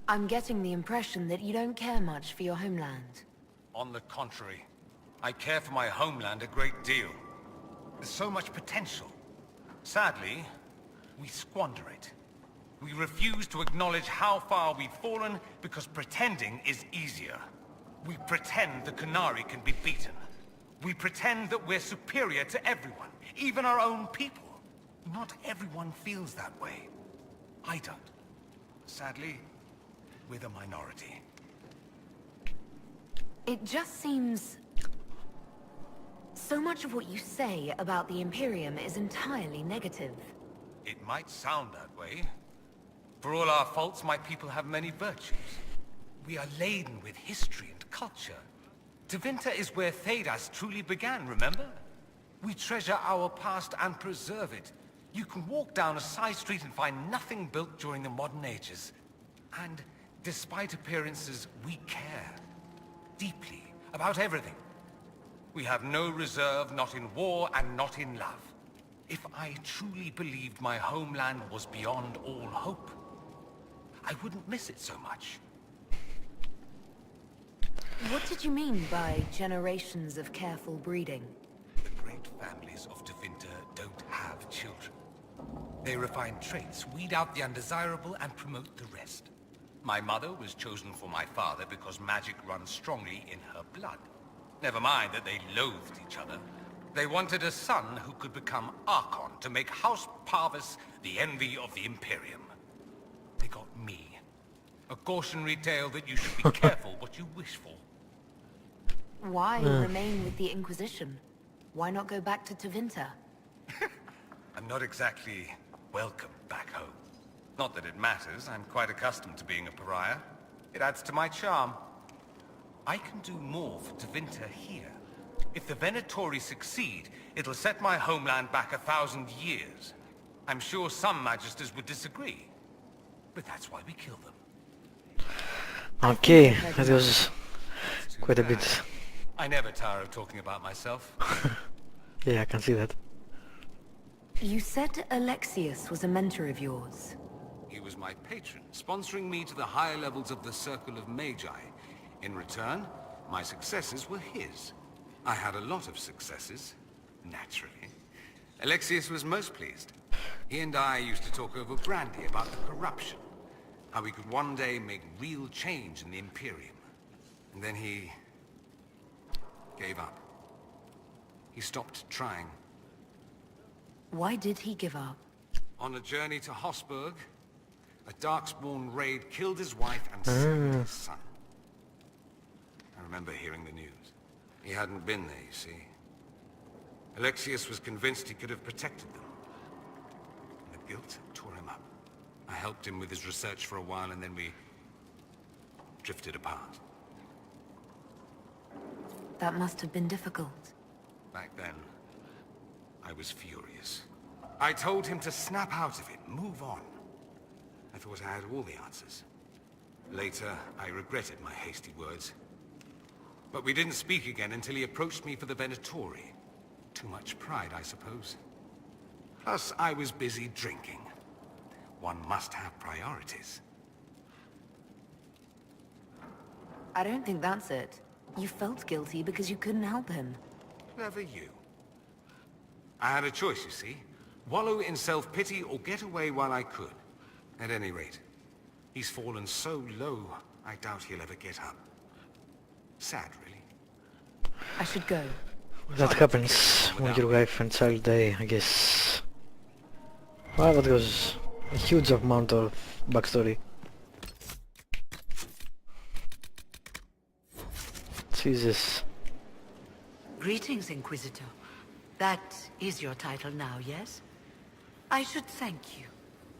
I'm getting the impression that you don't care much for your homeland. On the contrary, I care for my homeland a great deal. There's so much potential. Sadly, we squander it. We refuse to acknowledge how far we've fallen because pretending is easier. We pretend the Qunari can be beaten. We pretend that we're superior to everyone, even our own people. Not everyone feels that way. I don't. Sadly, we're the minority. It just seems... So much of what you say about the Imperium is entirely negative. It might sound that way. For all our faults, my people have many virtues. We are laden with history and culture. Tevinter is where Thedas truly began, remember? We treasure our past and preserve it. You can walk down a side street and find nothing built during the modern ages. And despite appearances, we care. Deeply. About everything. We have no reserve, not in war and not in love. If I truly believed my homeland was beyond all hope, I wouldn't miss it so much. What did you mean by generations of careful breeding? The great families of Tevinter don't have children. They refine traits, weed out the undesirable, and promote the rest. My mother was chosen for my father because magic runs strongly in her blood. Never mind that they loathed each other. They wanted a son who could become Archon to make House Parvis the envy of the Imperium. They got me. A cautionary tale that you should be careful what you wish for. Why remain with the Inquisition? Why not go back to Tevinter? I'm not exactly welcome back home. Not that it matters, I'm quite accustomed to being a pariah. It adds to my charm. I can do more for Tevinter here. If the Venatori succeed, it'll set my homeland back 1,000 years. I'm sure some magisters would disagree. But that's why we kill them. Okay, that was quite a bit. I never tire of talking about myself. Yeah, I can see that. You said Alexius was a mentor of yours. He was my patron, sponsoring me to the higher levels of the Circle of Magi. In return, my successes were his. I had a lot of successes, naturally. Alexius was most pleased. He and I used to talk over brandy about the corruption. How we could one day make real change in the Imperium. And then he... gave up. He stopped trying. Why did he give up? On a journey to Hosburg, a Darkspawn raid killed his wife and saved his son. I remember hearing the news. He hadn't been there, you see. Alexius was convinced he could have protected them. And the guilt tore him up. I helped him with his research for a while, and then we drifted apart. That must have been difficult. Back then, I was furious. I told him to snap out of it, move on. I thought I had all the answers. Later, I regretted my hasty words. But we didn't speak again until he approached me for the Venatori. Too much pride, I suppose. Plus, I was busy drinking. One must have priorities. I don't think that's it. You felt guilty because you couldn't help him. Never you. I had a choice, you see. Wallow in self-pity or get away while I could. At any rate, he's fallen so low, I doubt he'll ever get up. Sad, really. I should go. That happens when your wife and child die, I guess. Well, that was a huge amount of backstory. Jesus. Greetings, Inquisitor. That is your title now, yes? I should thank you.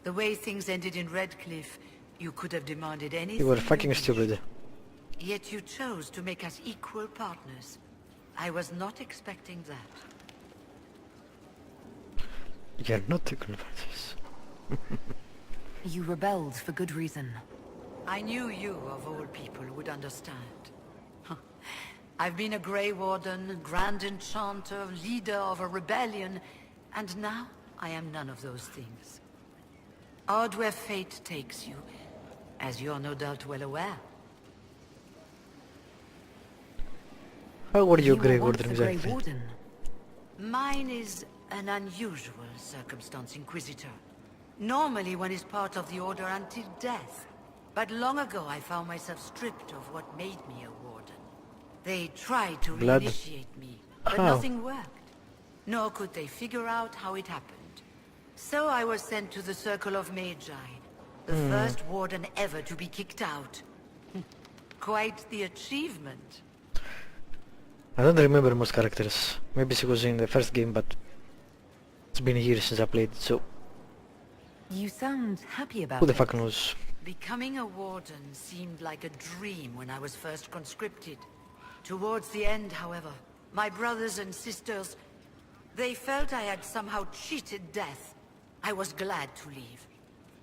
The way things ended in Redcliffe, you could have demanded anything. You were fucking wished. stupid. Yet you chose to make us equal partners. I was not expecting that. You're not equal partners. You rebelled for good reason. I knew you, of all people, would understand. I've been a Grey Warden, Grand Enchanter, leader of a rebellion, and now I am none of those things. Odd where fate takes you. as you're no doubt well aware. How were you, You Grey were once Warden, the Grey exactly? Warden. Mine is an unusual circumstance, Inquisitor. Normally one is part of the Order until death. But long ago I found myself stripped of what made me a Warden. They tried to Blood? reinitiate me, but How? nothing worked. Nor could they figure out how it happened. So I was sent to the Circle of Magi, the first Warden ever to be kicked out. Quite the achievement. I don't remember most characters. Maybe she was in the first game, but it's been years since I played, so You sound happy about who the it. fuck knows? Becoming a Warden seemed like a dream when I was first conscripted. Towards the end, however, my brothers and sisters, they felt I had somehow cheated death. I was glad to leave.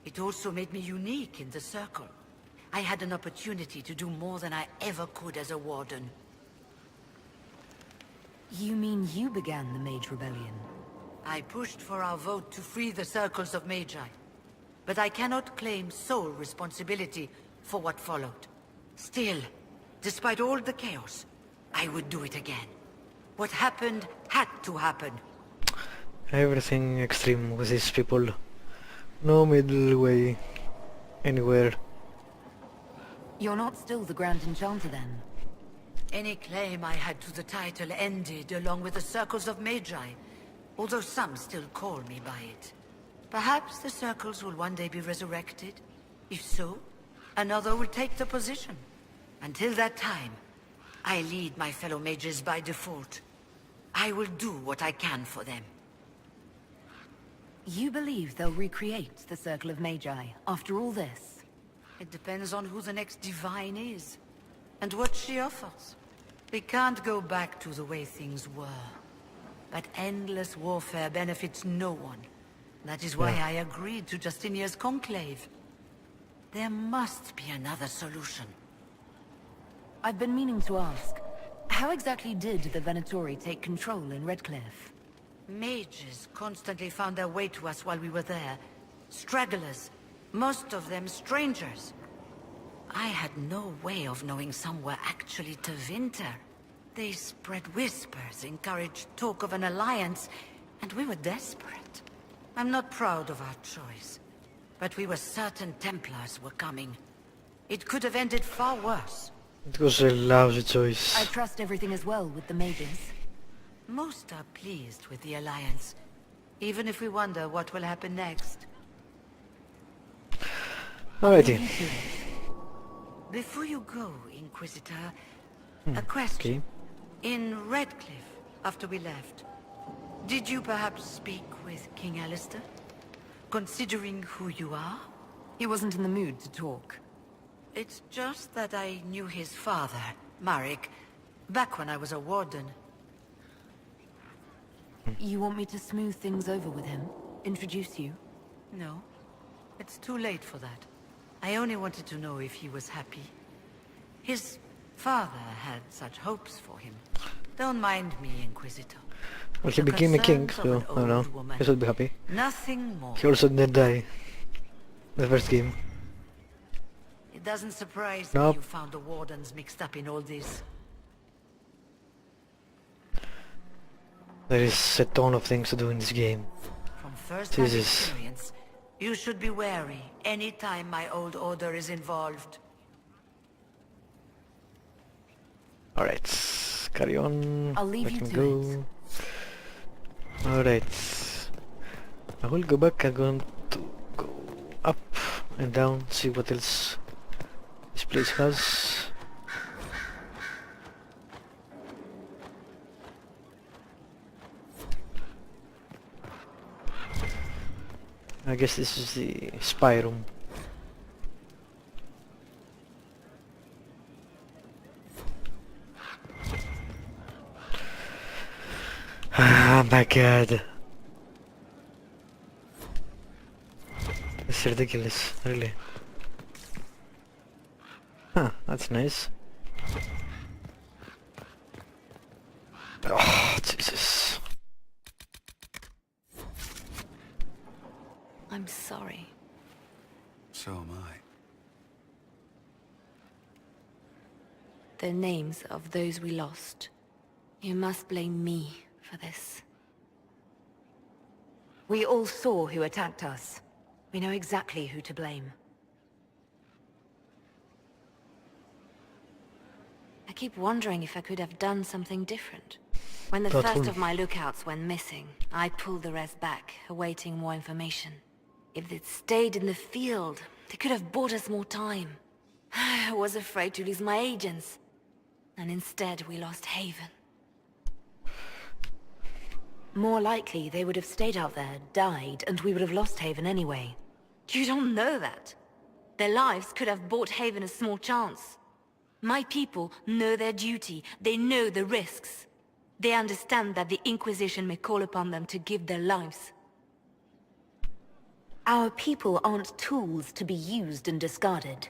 It also made me unique in the Circle. I had an opportunity to do more than I ever could as a Warden. You mean you began the Mage Rebellion? I pushed for our vote to free the Circles of Magi. But I cannot claim sole responsibility for what followed. Still, despite all the chaos, I would do it again. What happened had to happen. Everything extreme with these people. No middle way anywhere. You're not still the Grand Enchanter then? Any claim I had to the title ended along with the Circles of Magi, although some still call me by it. Perhaps the Circles will one day be resurrected. If so, another will take the position. Until that time, I lead my fellow mages by default. I will do what I can for them. You believe they'll recreate the Circle of Magi after all this? It depends on who the next divine is, and what she offers. We can't go back to the way things were. But endless warfare benefits no one. That is why I agreed to Justinia's conclave. There must be another solution. I've been meaning to ask, how exactly did the Venatori take control in Redcliffe? Mages constantly found their way to us while we were there. Stragglers, most of them strangers. I had no way of knowing some were actually Tevinter. They spread whispers, encouraged talk of an alliance, and we were desperate. I'm not proud of our choice, but we were certain Templars were coming. It could have ended far worse. It was a lousy choice. I trust everything is well with the mages. Most are pleased with the alliance, even if we wonder what will happen next. Alrighty. You two. Before you go, Inquisitor, a question. Okay. In Redcliffe, after we left, did you perhaps speak with King Alistair? Considering who you are? He wasn't in the mood to talk. It's just that I knew his father, Marek, back when I was a warden. You want me to smooth things over with him? Introduce you? No, it's too late for that. I only wanted to know if he was happy. His father had such hopes for him. Don't mind me, Inquisitor. Well, he The became a king, concerns so of I an don't old know. woman. He should be happy. Nothing more. He also didn't die. The first game. It doesn't surprise Nope. me you found the wardens mixed up in all this. There is a ton of things to do in this game. From first-hand Jesus. experience, you should be wary any time my old order is involved. Alright, carry on. I'll leave I you can to go. Alright. I will go back. I'm going to go up and down, see what else this place has. I guess this is the spy room. Ah, my god. This is ridiculous, really. Huh, that's nice. Oh, Jesus. I'm sorry. So am I. the names of those we lost. You must blame me for this. We all saw who attacked us. We know exactly who to blame. I keep wondering if I could have done something different. When the Thoughtful. first of my lookouts went missing, I pulled the rest back, awaiting more information. If they'd stayed in the field, they could have bought us more time. I was afraid to lose my agents. And instead we lost Haven. More likely, they would have stayed out there, died, and we would have lost Haven anyway. You don't know that. Their lives could have bought Haven a small chance. My people know their duty. They know the risks. They understand that the Inquisition may call upon them to give their lives. Our people aren't tools to be used and discarded.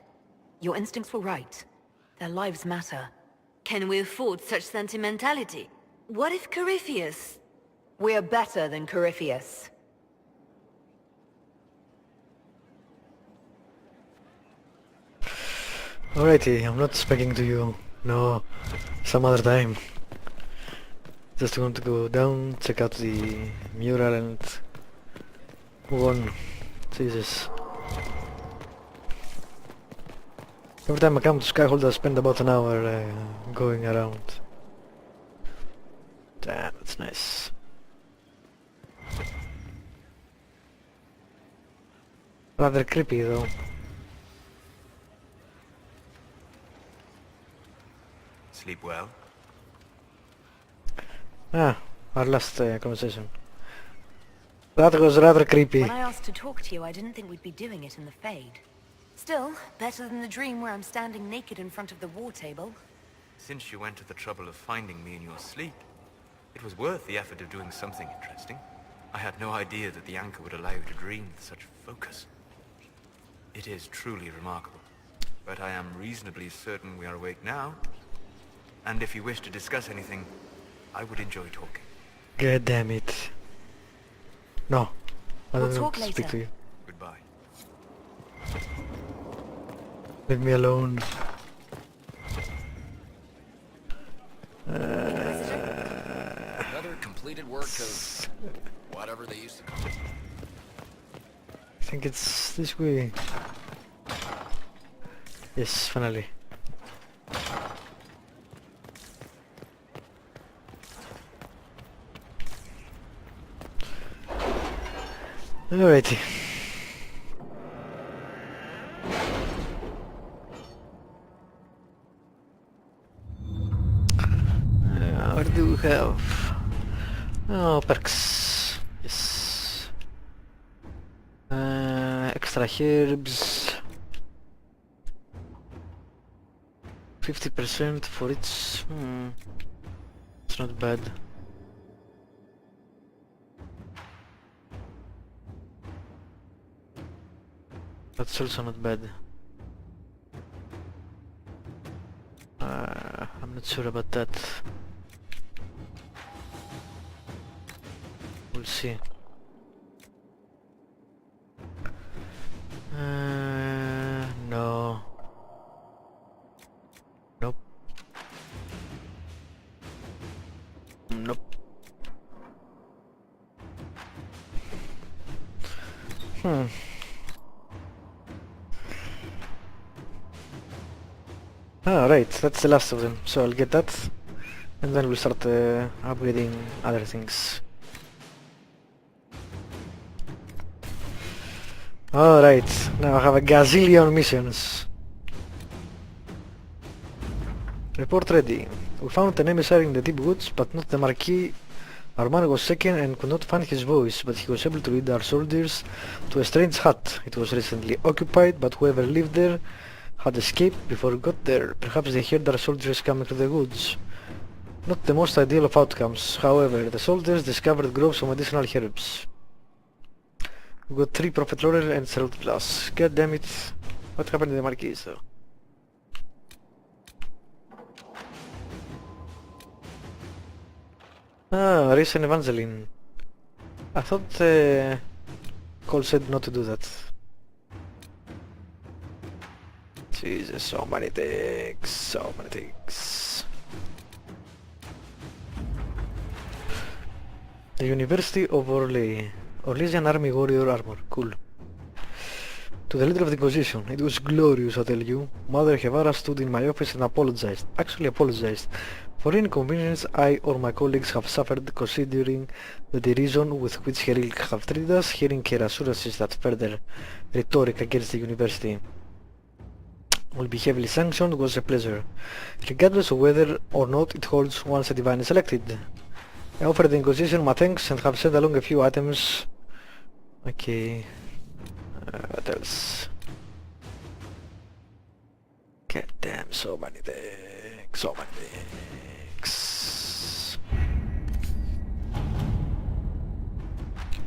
Your instincts were right. Their lives matter. Can we afford such sentimentality? What if Corypheus... We're better than Corypheus. Alrighty, I'm not speaking to you. No, some other time. Just want to go down, check out the mural and move on. Jesus. Every time I come to Skyhold I spend about an hour going around. Damn, that's nice. Rather creepy though. Sleep well? Ah, our last conversation. That was rather creepy. When I asked to talk to you, I didn't think we'd be doing it in the Fade. Still, better than the dream where I'm standing naked in front of the war table. Since you went to the trouble of finding me in your sleep, it was worth the effort of doing something interesting. I had no idea that the anchor would allow you to dream with such focus. It is truly remarkable. But I am reasonably certain we are awake now. And if you wish to discuss anything, I would enjoy talking. God damn it. No, I We'll don't want talk to speak later. to you. Goodbye. Leave me alone. Another completed work of whatever they used to call it. I think it's this way. Yes, finally. Alrighty. What do we have? Oh, perks. Yes. Extra herbs. 50% for each. It's not bad. That's also not bad. I'm not sure about that. We'll see. No. Nope. Nope. Ah, right, that's the last of them, so I'll get that, and then we'll start upgrading other things. Alright, now I have a gazillion missions. Report ready. We found an emissary in the deep woods, but not the Marquis. Our man was shaken and could not find his voice, but he was able to lead our soldiers to a strange hut. It was recently occupied, but whoever lived there had escaped before we got there. Perhaps they heard our soldiers coming to the woods. Not the most ideal of outcomes. However, the soldiers discovered groves of medicinal herbs. We got 3 Prophet Laurel and Serot Plus. God damn it. What happened to the Marquis though? Ah, Rhys and Evangeline. I thought Cole said not to do that. Jesus, so many things, so many things. The University of Orlais. Orlesian Army Warrior Armor. Cool. To the leader of the Inquisition. It was glorious, I tell you. Mother Hevara stood in my office and apologized. Actually apologized. For any inconvenience I or my colleagues have suffered considering the derision with which her ilk have treated us, hearing her assurances that further rhetoric against the University will be heavily sanctioned was a pleasure, regardless of whether or not it holds once a divine is elected. I offer the Inquisition my thanks and have sent along a few items. Okay. What else? God damn, so many things, so many things.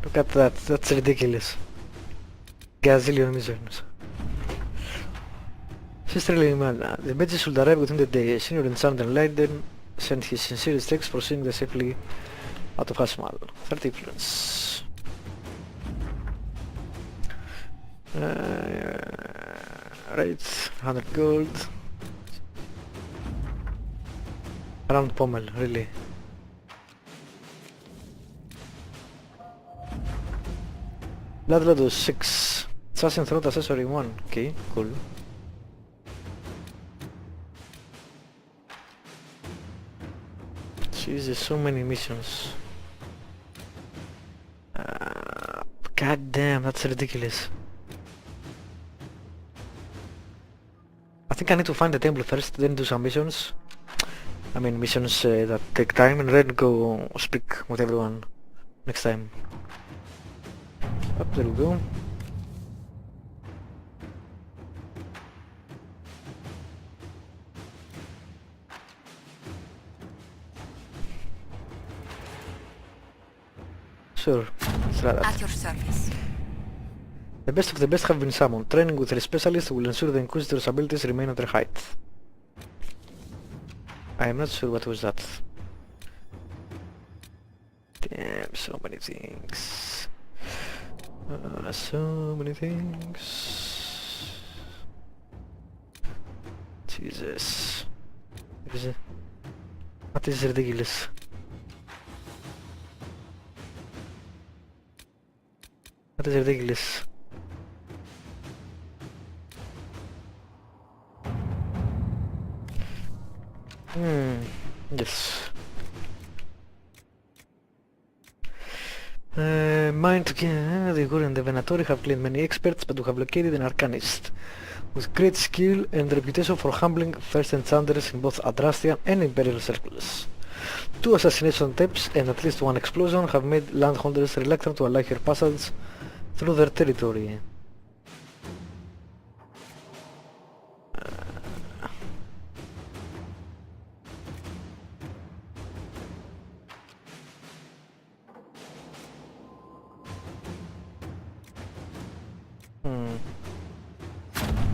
Look at that, that's ridiculous. Gazillion missions. Sister Limana, the message should arrive within the day. Senior Enchanter Leiden sent his sincerest thanks for seeing the safely out of Hasmal. 30 influence. Right, 100 gold. Around Pommel, really. Bloodload 6. Assassin Throat Accessory 1. Okay, cool. Jesus, so many missions. God damn, that's ridiculous. I think I need to find the temple first, then do some missions. I mean missions that take time, and then go speak with everyone next time. Up, there we go. Sure, let's try that. At your service. The best of the best have been summoned. Training with a specialist will ensure the Inquisitor's abilities remain at their height. I am not sure what was that. Damn, so many things. So many things. Jesus. That is ridiculous. That is ridiculous. Yes. Mine to the Igor and the Venatori have claimed many experts, but we have located an arcanist with great skill and reputation for humbling first enchanters in both Adrastian and Imperial circles. 2 assassination attempts and at least 1 explosion have made landholders reluctant to allow her passage through their territory.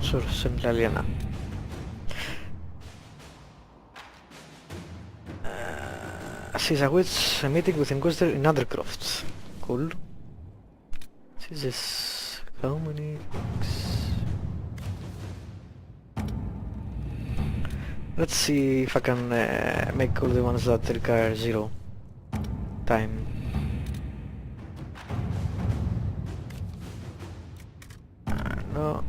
Sure, Central Aliena. She's a witch, a meeting with Inquisitor in Undercroft. Cool. Jesus, how many things? Let's see if I can make all the ones that require 0 time. No.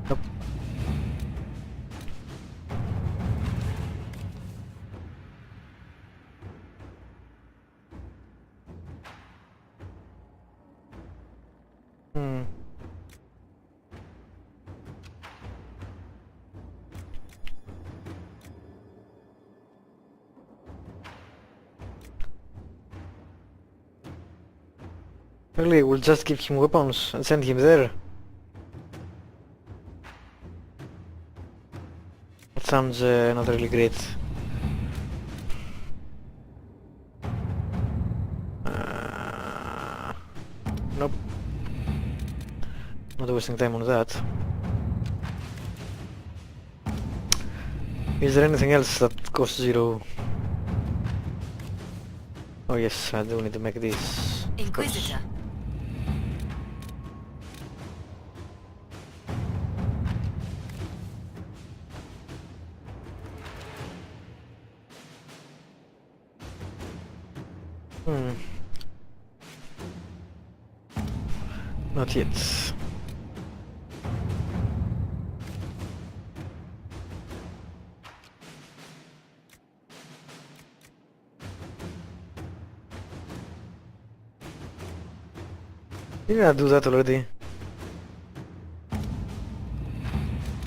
Nope. Really, we'll just give him weapons and send him there. That sounds not really great. Nope. Not wasting time on that. Is there anything else that costs 0? Oh yes, I do need to make this. Inquisitor. Hmm. Not yet. Didn't I do that already?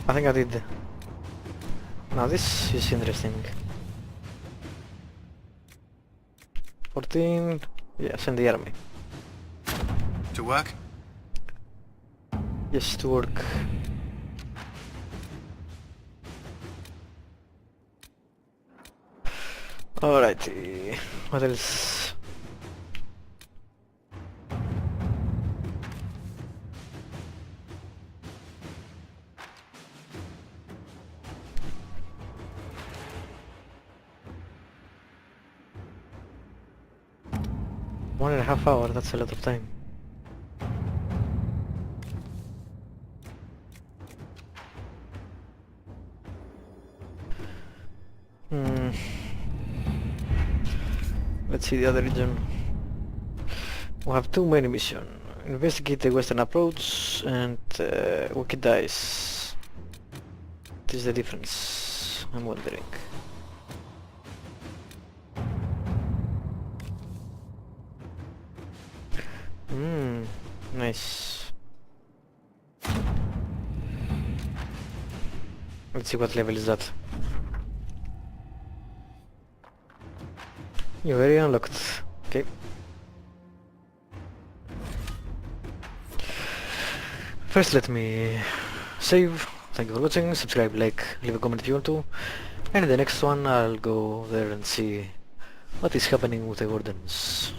I think I did. Now this is interesting. 14... Yeah, send the army. To work? Yes, to work. Alrighty. What else? One and a half hour, that's a lot of time. Hmm. Let's see the other region. We have two main missions. Investigate the western approach and Wicked Dice. What is the difference? I'm wondering. Nice. Let's see what level is that. You're very unlocked. Okay. First let me save. Thank you for watching. Subscribe, like, leave a comment if you want to. And in the next one I'll go there and see what is happening with the wardens.